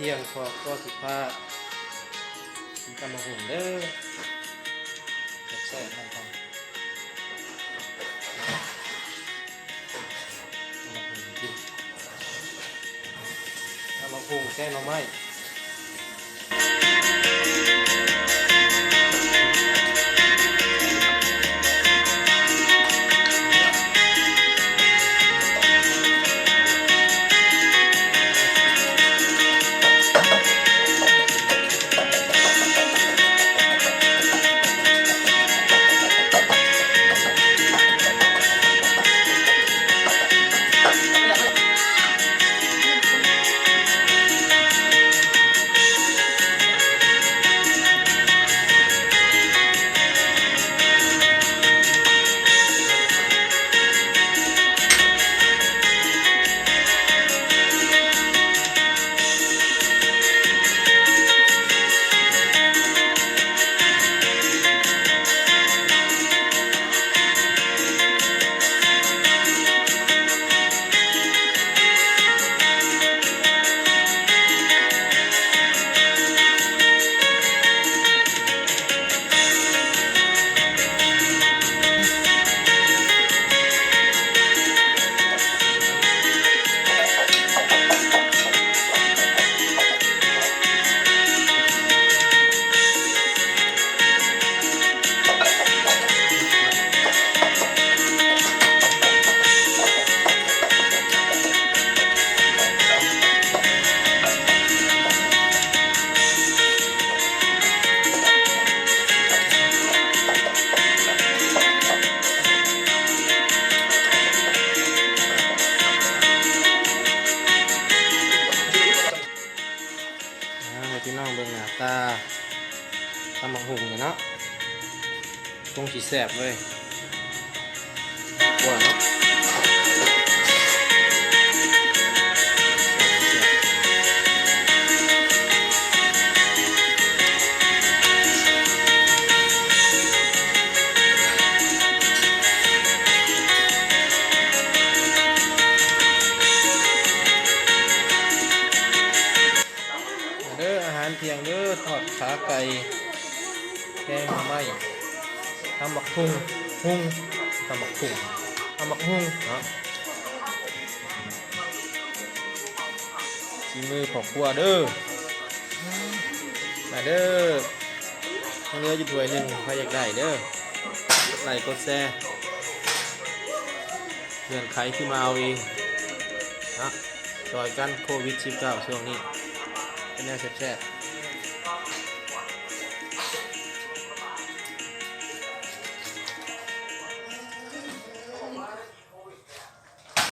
ที่ยงพอก็สิบห้ากินตำมะหุ่นเด้อแซ่บๆมันทำตำมะหุ่นกินตำมะหุ่นแก้หน่อไม้พี่น้องเบิ่งหน้าตาตำบักหุ่งเนาะคงสิแซ่บเลยกว่าเนาะเด้ออาหารเที่ยงเด้อทอดขาไก่แกงหน่อไม้ตำบักหุ่งตำบักหุ่งเนาะฝีมือพ่อครัวเด้อมาเด้อเนื้ออยู่ถ้วยหนึ่งใครอยากได้เด้อกดไลค์กดแชร์เงื่อนไขที่มาเอาเองนะจอยกันโควิด -19 ช่วงนี้เป็นแนวแซ่บๆ